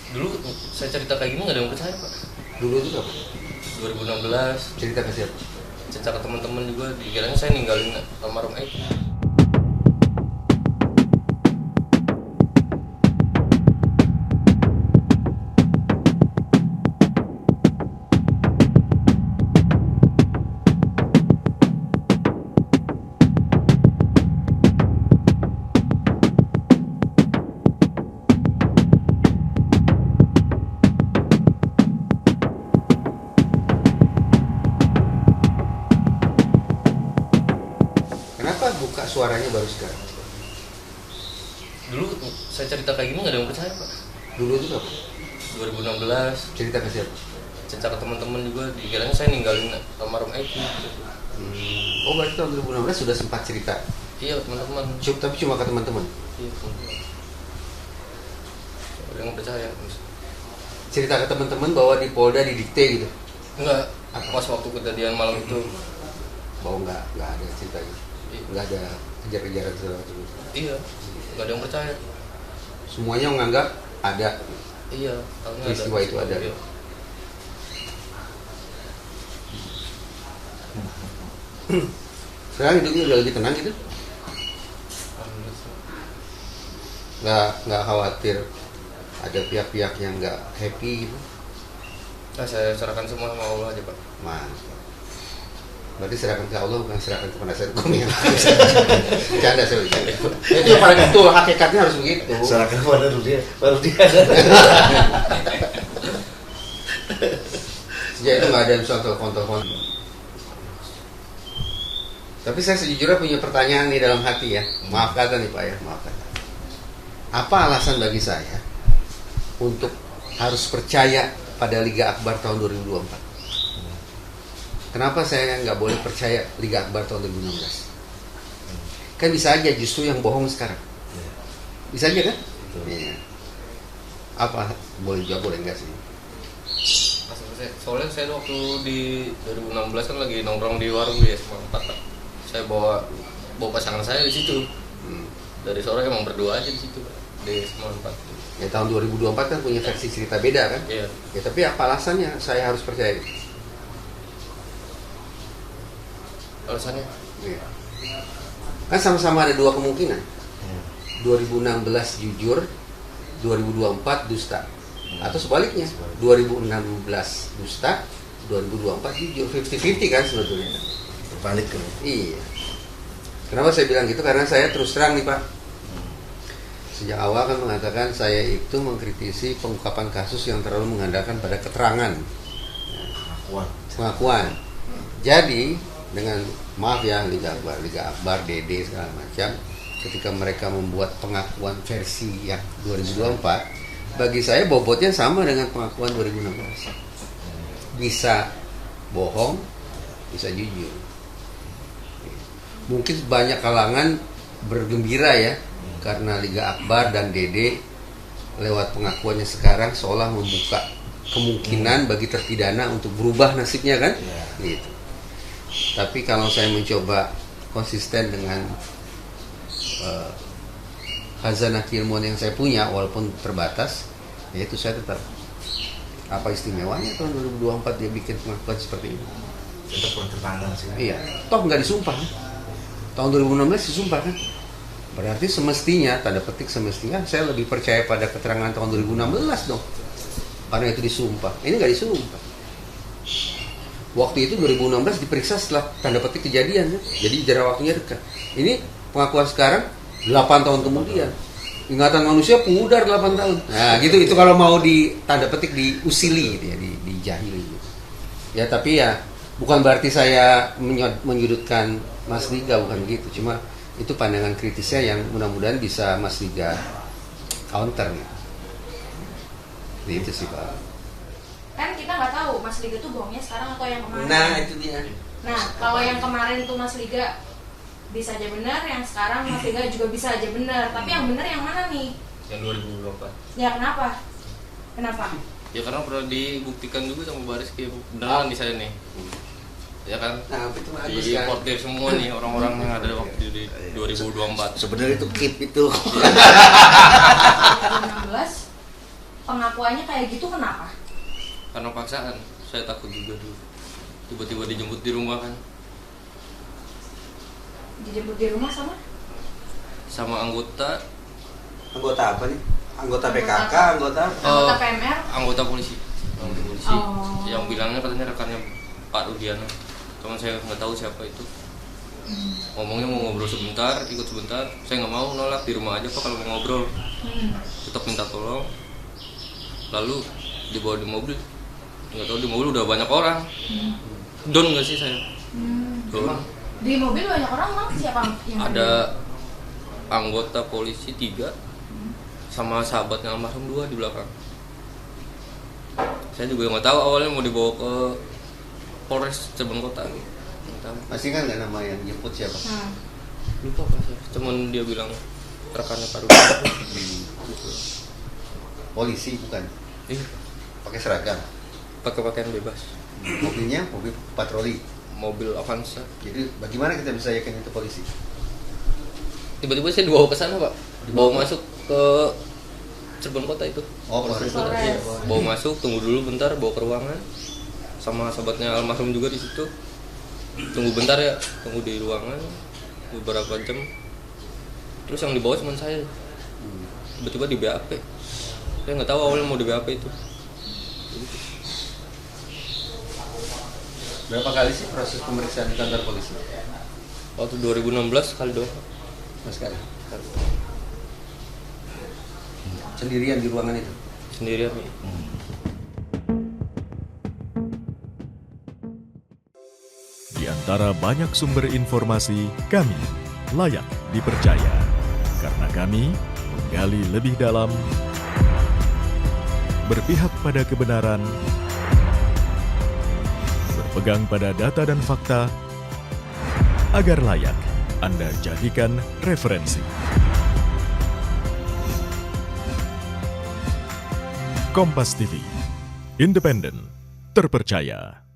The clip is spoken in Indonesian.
Dulu saya cerita kayak gini nggak ada yang percaya Pak. Dulu itu apa? 2016 Cerita ke siapa? cerita ke teman-teman juga, dikiranya saya ninggalin almarhum Eki. Kenapa buka suaranya baru sekarang? Dulu saya cerita kayak gini nggak ada yang percaya Pak. Dulu itu apa? 2016 Cerita ke siapa? cerita ke teman-teman juga, dikiranya saya ninggalin almarhum Eki. Oh berarti tahun 2016 sudah sempat cerita. Iya teman-teman. Tapi cuma ke teman-teman. Iya teman-teman. Ada yang percaya? Cerita ke teman-teman bahwa di Polda didikte gitu. Enggak. Pas waktu kejadian malam itu. Bahwa nggak ada ceritanya. Nggak ada kejar-kejaran segala macam. Iya. Nggak ada yang percaya. Semuanya menganggap ada. Iya. Tahunya Peristiwa itu ada. Iya. Sekarang hidupnya udah lebih tenang gitu. Nggak khawatir ada pihak-pihak yang nggak happy gitu. Nah, saya serahkan semua sama Allah aja Pak. Mantap. Berarti serahkan ke Allah bukan serahkan ke penasihat hukum ya. Bercanda saya. Itu yang paling betul, hakikatnya harus begitu. Serahkan pada dia, baru dia. Sejak itu nggak ada soal telepon. Tapi saya sejujurnya punya pertanyaan nih dalam hati ya. Maaf kata nih Pak ya, maaf kata. Apa alasan bagi saya untuk harus percaya pada Liga Akbar tahun 2024? Kenapa saya nggak boleh percaya Liga Akbar tahun 2016? Kan bisa aja justru yang bohong sekarang. Bisa aja kan? Iya. Apa? Boleh jawab, boleh enggak sih? Soalnya saya waktu di 2016 kan lagi nongkrong di warung di SMA 4 Pak. Saya bawa pasangan saya di situ. Dari sore emang berdua aja di situ Pak, di SMA 4. Ya tahun 2024 kan punya versi cerita beda kan? Iya. Ya tapi apa alasannya saya harus percaya? Alasannya? Iya. Kan sama-sama ada dua kemungkinan. 2016 jujur, 2024 dusta. Atau sebaliknya, 2016 dusta, 2024 jujur. 50-50 kan sebetulnya. Berbalik kan. Iya. Kenapa saya bilang gitu? Karena saya terus terang nih Pak. Sejak awal kan mengatakan saya itu mengkritisi pengungkapan kasus yang terlalu mengandalkan pada keterangan, pengakuan. Jadi dengan maaf ya Liga Akbar, DD segala macam, ketika mereka membuat pengakuan versi yang 2024, bagi saya bobotnya sama dengan pengakuan 2016. Bisa bohong, bisa jujur. Mungkin banyak kalangan bergembira ya karena Liga Akbar dan DD lewat pengakuannya sekarang seolah membuka kemungkinan bagi terpidana untuk berubah nasibnya kan? Gitu. Tapi kalau saya mencoba konsisten dengan khazanah keilmuan yang saya punya walaupun terbatas, yaitu saya tetap apa istimewanya tahun 2024 dia bikin pengakuan seperti ini. Tetap bertentangan sih. Iya, toh nggak disumpah kan? Tahun 2016 disumpah kan? Berarti semestinya, tanda petik semestinya saya lebih percaya pada keterangan tahun 2016 dong. Karena itu disumpah. Ini nggak disumpah. Waktu itu 2016 diperiksa setelah tanda petik kejadian kan? Jadi jarak waktunya dekat. Ini pengakuan sekarang 8 tahun kemudian. Ingatan manusia pudar 8 tahun. Nah, gitu itu kalau mau di tanda petik diusili gitu ya, dijahili gitu. Ya tapi ya bukan berarti saya menyudutkan Mas Liga, bukan gitu. Cuma itu pandangan kritisnya yang mudah-mudahan bisa Mas Liga counter gitu. Itu sih Pak. Kan kita nggak tahu Mas Liga tuh bohongnya sekarang atau yang kemarin. Nah itu dia. Nah kalau yang kemarin tuh Mas Liga bisa aja benar, yang sekarang Mas Liga juga bisa aja benar. Tapi yang benar yang mana nih? Yang 2024. Ya kenapa? Kenapa? Ya karena pernah dibuktikan juga sama Baris Kim. Beneran di saya nih. Ya kan? Nah itu bagus Di kan. portir semua nih orang-orang yang ada waktu di 2024. Sebenarnya itu keep itu. 2016 pengakuannya kayak gitu kenapa? Karena paksaan, saya takut juga dulu. Tiba-tiba dijemput di rumah kan, Dijemput di rumah sama? sama anggota Anggota apa nih? Anggota Anggota PKK, apa? anggota Anggota PMR? anggota polisi. Anggota polisi. Oh. Yang bilangnya katanya rekannya Pak Rudiana. Cuman saya nggak tahu siapa itu. Ngomongnya mau ngobrol sebentar, ikut sebentar. Saya nggak mau, nolak, di rumah aja Pak kalau mau ngobrol. Tetap minta tolong. Lalu dibawa di mobil. Nggak tahu di mobil udah banyak orang. Down nggak sih saya? Down. Di mobil banyak orang emang siapa yang Ada anggota polisi 3 sama sahabatnya almarhum 2 di belakang. Saya juga nggak tahu awalnya mau dibawa ke Polres Cirebon Kota. Nggak tahu. masih kan nggak nama yang jemput siapa? Lupa Pak saya. Cuman dia bilang rekannya Pak Rudiana. Gitu. Polisi bukan? Iya, Pakai seragam. pakai pakaian bebas. Mobilnya mobil patroli. Mobil Avanza. Jadi bagaimana kita bisa yakin itu polisi? Tiba-tiba saya dibawa ke sana Pak. Dibawa masuk ke Cirebon Kota itu. Oh, polisi. Polres. Iya, Bawa masuk, tunggu dulu bentar, bawa ke ruangan. Sama sahabatnya almarhum juga di situ. Tunggu bentar ya, tunggu di ruangan beberapa jam. Terus yang dibawa cuma saya. Tiba-tiba di BAP. Saya nggak tahu awalnya mau di BAP itu. Berapa kali sih proses pemeriksaan di kantor polisi? Waktu 2016 kali doang. Mas kali. Sendirian di ruangan itu. Sendirian. Di antara banyak sumber informasi, kami layak dipercaya. Karena kami menggali lebih dalam, berpihak pada kebenaran, berpegang pada data dan fakta, agar layak Anda jadikan referensi. Kompas TV, independen, terpercaya.